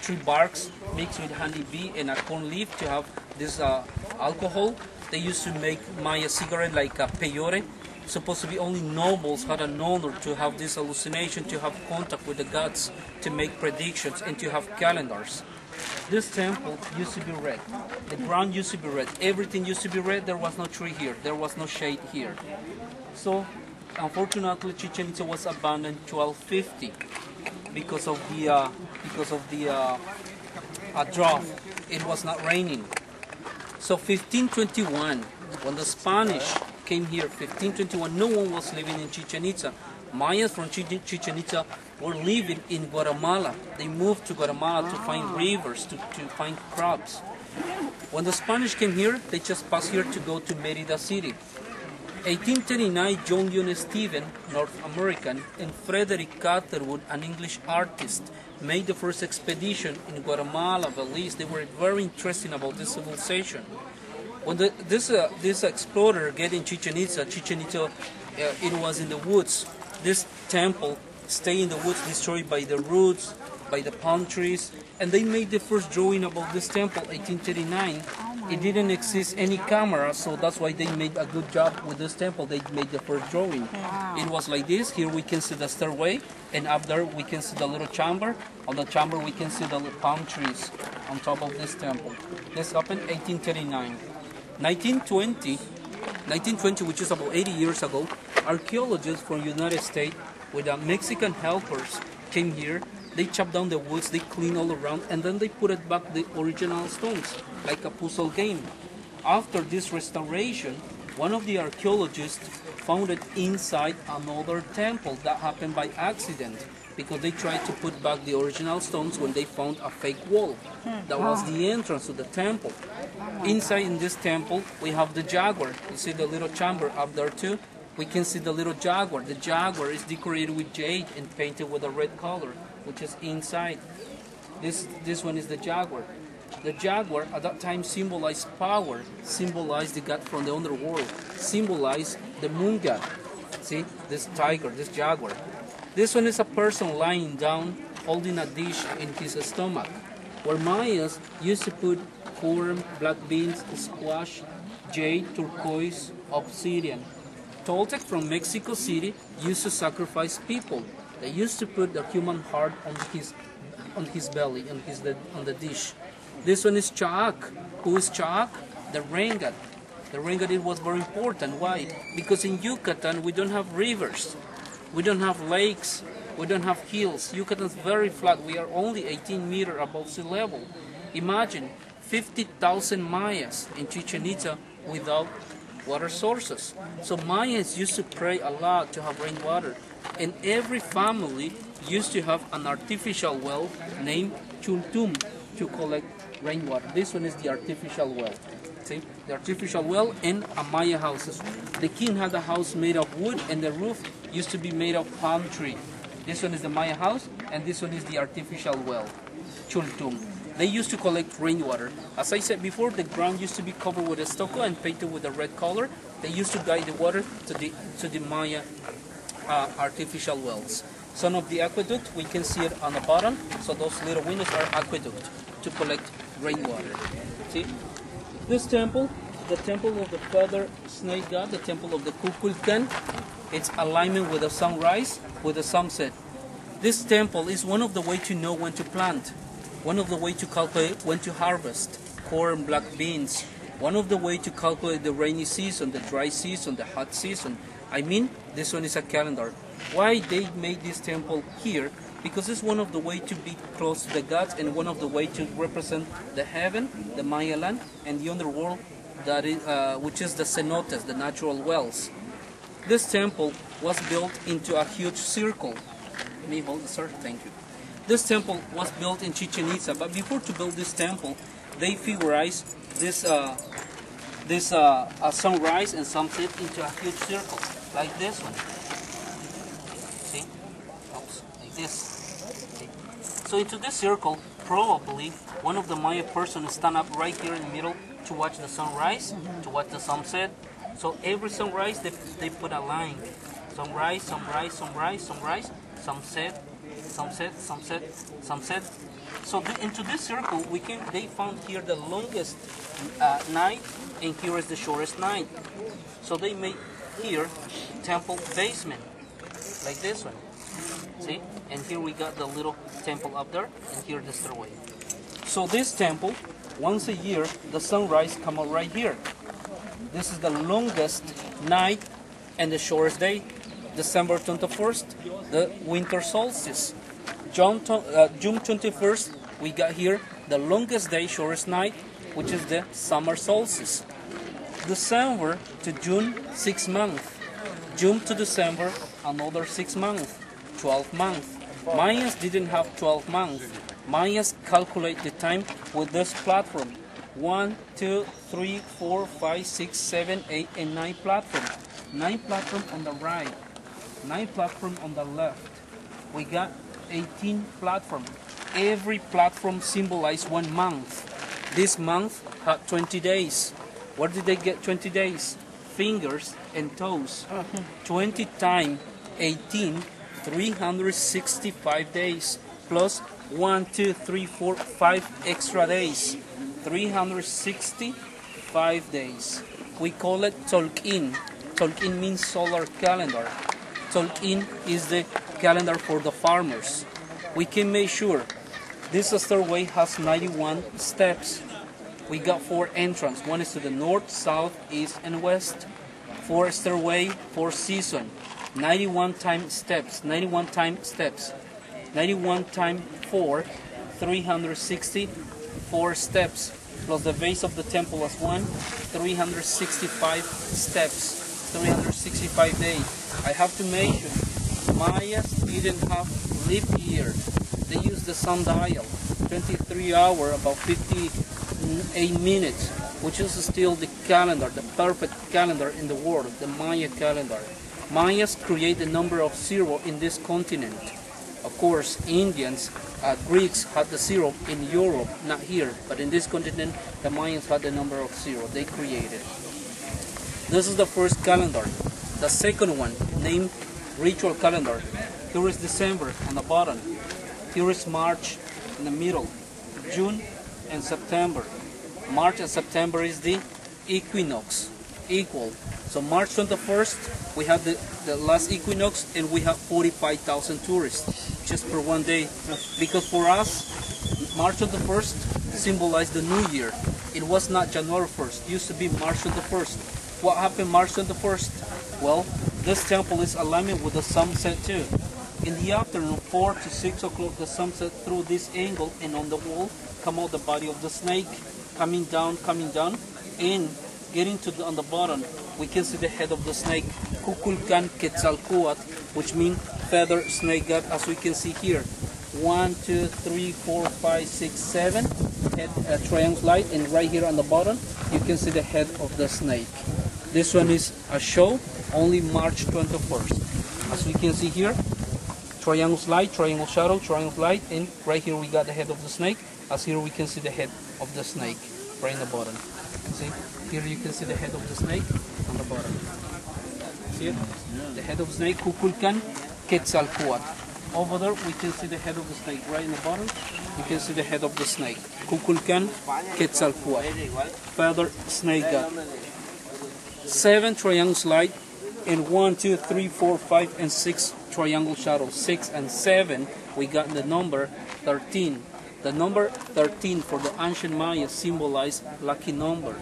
tree barks mixed with honeybee and a corn leaf to have this alcohol. They used to make Maya cigarette like a peyote. Supposed to be only nobles had an honor to have this hallucination, to have contact with the gods, to make predictions, and to have calendars. This temple used to be red. The ground used to be red. Everything used to be red. There was no tree here. There was no shade here. So, unfortunately, Chichen Itza was abandoned 1250 because of the drought. It was not raining. So 1521, when the Spanish came here, 1521, no one was living in Chichen Itza. Mayas from Chichen Itza were living in Guatemala. They moved to Guatemala to find rivers, to find crops. When the Spanish came here, they just passed here to go to Merida City. 1839, John Young Stephen, North American, and Frederick Catherwood, an English artist, made the first expedition in Guatemala, Belize. They were very interested about this civilization. When this explorer get in Chichen Itza, it was in the woods. This temple stayed in the woods, destroyed by the roots, by the palm trees, and they made the first drawing about this temple, 1839. It didn't exist any camera, so that's why they made a good job with this temple. They made the first drawing. Wow. It was like this. Here we can see the stairway, and up there we can see the little chamber. On the chamber we can see the palm trees on top of this temple. This happened 1839. 1920, which is about 80 years ago, archaeologists from the United States with Mexican helpers came here. They chopped down the woods, they cleaned all around, and then they put it back the original stones, like a puzzle game. After this restoration, one of the archaeologists found it inside another temple. That happened by accident, because they tried to put back the original stones when they found a fake wall. That was the entrance to the temple. Inside in this temple, we have the jaguar. You see the little chamber up there too? We can see the little jaguar. The jaguar is decorated with jade and painted with a red color, which is inside. This one is the jaguar. The jaguar at that time symbolized power, symbolized the god from the underworld, symbolized the moon god. See, this tiger, this jaguar. This one is a person lying down, holding a dish in his stomach, where Mayas used to put corn, black beans, squash, jade, turquoise, obsidian. Toltec from Mexico City used to sacrifice people. They used to put the human heart on his belly, on the dish. This one is Chaak. Who is Chaak? The rain god. The rain god, it was very important. Why? Because in Yucatan we don't have rivers, we don't have lakes, we don't have hills. Yucatan is very flat. We are only 18 meters above sea level. Imagine 50,000 Mayas in Chichen Itza without water sources. So Mayas used to pray a lot to have rainwater. And every family used to have an artificial well named Chultum to collect rainwater. This one is the artificial well. See, the artificial well and a Maya houses. The king had a house made of wood, and the roof used to be made of palm tree. This one is the Maya house, and this one is the artificial well, Chultum. They used to collect rainwater. As I said before, the ground used to be covered with estuco and painted with a red color. They used to guide the water to the Maya artificial wells. Some of the aqueduct, we can see it on the bottom. So those little windows are aqueduct to collect rainwater. See? This temple, the temple of the feather snake god, the temple of the Kukulkan, it's alignment with the sunrise, with the sunset. This temple is one of the ways to know when to plant, one of the ways to calculate when to harvest corn, black beans, one of the ways to calculate the rainy season, the dry season, the hot season. I mean, this one is a calendar. Why they made this temple here? Because it's one of the ways to be close to the gods, and one of the ways to represent the heaven, the Maya land, and the underworld, that is, which is the cenotes, the natural wells. This temple was built into a huge circle. May I hold it, sir? Thank you. This temple was built in Chichen Itza, but before to build this temple, they figurized this sunrise and sunset into a huge circle, like this one. See? Oops, like this. Okay. So into this circle, probably one of the Maya persons stand up right here in the middle to watch the sunrise, to watch the sunset. So every sunrise, they put a line. Sunrise, sunrise, sunrise, sunrise, sunset, sunset, sunset, sunset, So into this circle, they found here the longest night, and here is the shortest night. So they made here temple basement, like this one. See? And here we got the little temple up there, and here the stairway. So this temple, once a year, the sunrise come out right here. This is the longest night and the shortest day. December 21st, the winter solstice. June 21st, we got here the longest day, shortest night, which is the summer solstice. December to June, 6 months. June to December, another 6 months, 12 months. Mayans didn't have 12 months. Mayans calculate the time with this platform. 1, 2, 3, 4, 5, 6, 7, 8, and 9 platform. 9 platform on the right, 9 platform on the left. We got 18 platform. Every platform symbolizes 1 month. This month had 20 days. Where did they get 20 days? Fingers and toes. 20 times 18, 365 days. Plus 1, 2, 3, 4, 5 extra days. 365 days. We call it Tolkien. Tolkien means solar calendar. Tolkien is the calendar for the farmers. We can make sure this stairway has 91 steps. We got 4 entrances. One is to the north, south, east, and west. 4 stairway, 4 season. 91 times steps. 91 times steps. 91 times 4, 364 steps. Plus the base of the temple as 1, 365 steps. 365 days. I have to mention, Mayas didn't have leap year. They used the sundial, 23 hours, about 58 minutes, which is still the calendar, the perfect calendar in the world, the Maya calendar. Mayas create the number of 0 in this continent. Of course, Indians, Greeks had the 0 in Europe, not here, but in this continent, the Mayans had the number of 0. They created. This is the first calendar. The second one, named ritual calendar. Here is December on the bottom. Here is March in the middle. June and September. March and September is the equinox, equal. So March 21st, we have the last equinox, and we have 45,000 tourists just for one day. Because for us, March 21st symbolized the new year. It was not January 1st. It used to be March 21st. What happened March 21st? Well, this temple is aligned with the sunset too. In the afternoon, 4 to 6 o'clock, the sunset through this angle, and on the wall come out the body of the snake, coming down, and getting to on the bottom, we can see the head of the snake, Kukulkan Quetzalcoatl, which means feather snake god, as we can see here. 1, 2, 3, 4, 5, 6, 7 head triangle light, and right here on the bottom, you can see the head of the snake. This one is a show, only March 21st. As we can see here, triangle light, triangle shadow, triangle light, and right here we got the head of the snake. As here we can see the head of the snake, right in the bottom. See, here you can see the head of the snake on the bottom. See it? The head of the snake, Kukulkan Quetzalcoatl. Over there we can see the head of the snake, right in the bottom. You can see the head of the snake, Kukulkan Quetzalcoatl, feather snake god. 7 triangles light, and 1, 2, 3, 4, 5, and 6 triangle shadows. 6 and 7, we got the number 13. The number 13 for the ancient Maya symbolized lucky number.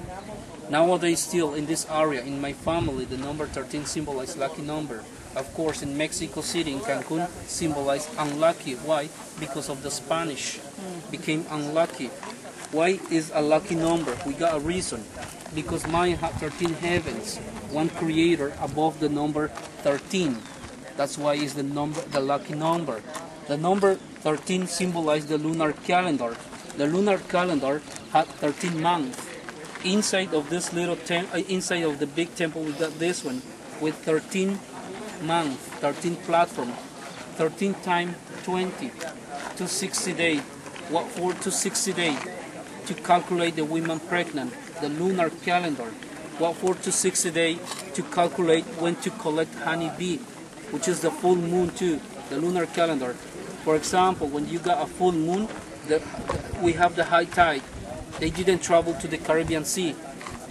Nowadays, still in this area, in my family, the number 13 symbolizes lucky number. Of course, in Mexico City, in Cancun, symbolized unlucky. Why? Because of the Spanish became unlucky. Why is a lucky number? We got a reason. Because Maya had 13 heavens, one creator above the number 13. That's why it's the lucky number. The number 13 symbolized the lunar calendar. The lunar calendar had 13 months. Inside of this little inside of the big temple, we got this one with 13 months, 13 platform, 13 times 20, 260 days. What for 260 days? To calculate the women pregnant. The lunar calendar. What for 260 days? To calculate when to collect honeybee, which is the full moon too. The lunar calendar. For example, when you got a full moon, we have the high tide. They didn't travel to the Caribbean Sea.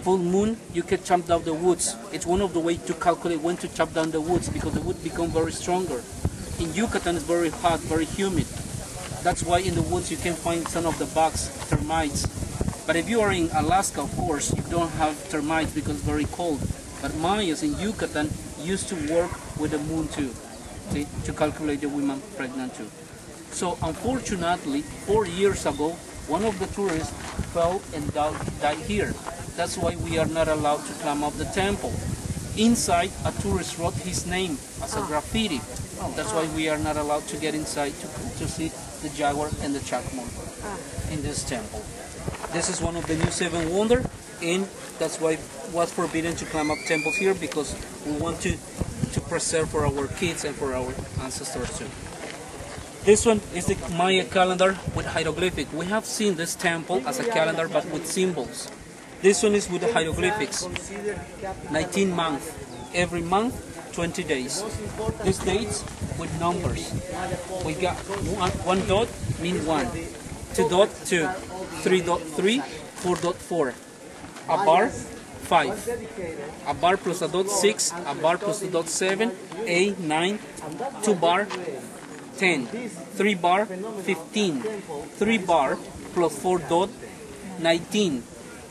Full moon, you can chop down the woods. It's one of the ways to calculate when to chop down the woods because the wood become very stronger. In Yucatan, it's very hot, very humid. That's why in the woods you can find some of the bugs, termites. But if you are in Alaska, of course, you don't have termites because it's very cold. But Mayas in Yucatan used to work with the moon too, to calculate the women pregnant too. So unfortunately, 4 years ago, one of the tourists fell and died here. That's why we are not allowed to climb up the temple. Inside, a tourist wrote his name as a graffiti. That's why we are not allowed to get inside to see the jaguar and the chacmol in this temple. This is one of the new 7 wonders, and that's why it was forbidden to climb up temples here because we want to preserve for our kids and for our ancestors too. This one is the Maya calendar with hieroglyphic. We have seen this temple as a calendar but with symbols. This one is with the hieroglyphics. 19 months. Every month, 20 days. These dates with numbers. We got one dot mean 1. 2 dot 2. 3 dot 3. 4 dot 4. A bar 5. A bar plus a dot 6. A bar plus a dot 7. A 9. 2 bar 10. 3 bar 15. 3 bar plus 4 dot 19.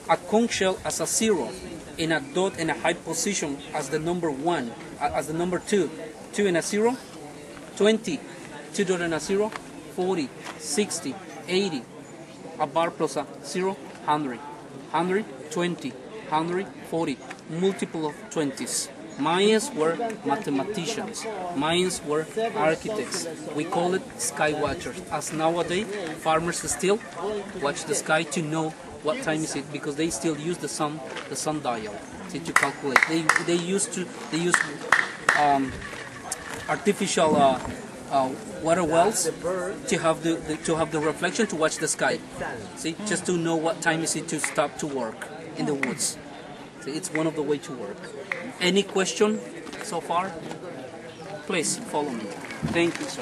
A conch shell as a 0, and a dot in a high position as the number 1, as the number 2. 2 and a 0, 20. 2 dot and a 0, 40, 60, 80. A bar plus a 0, 100. 120, 140. Multiple of 20s. Mayans were mathematicians. Mayans were architects. We call it sky watchers. As nowadays, farmers still watch the sky to know what time is it, because they still use the sundial to calculate. They use artificial water wells to have the reflection to watch the sky. See, just to know what time is it to stop to work in the woods. See, it's one of the way to work. Any question so far? Please follow me. Thank you, sir.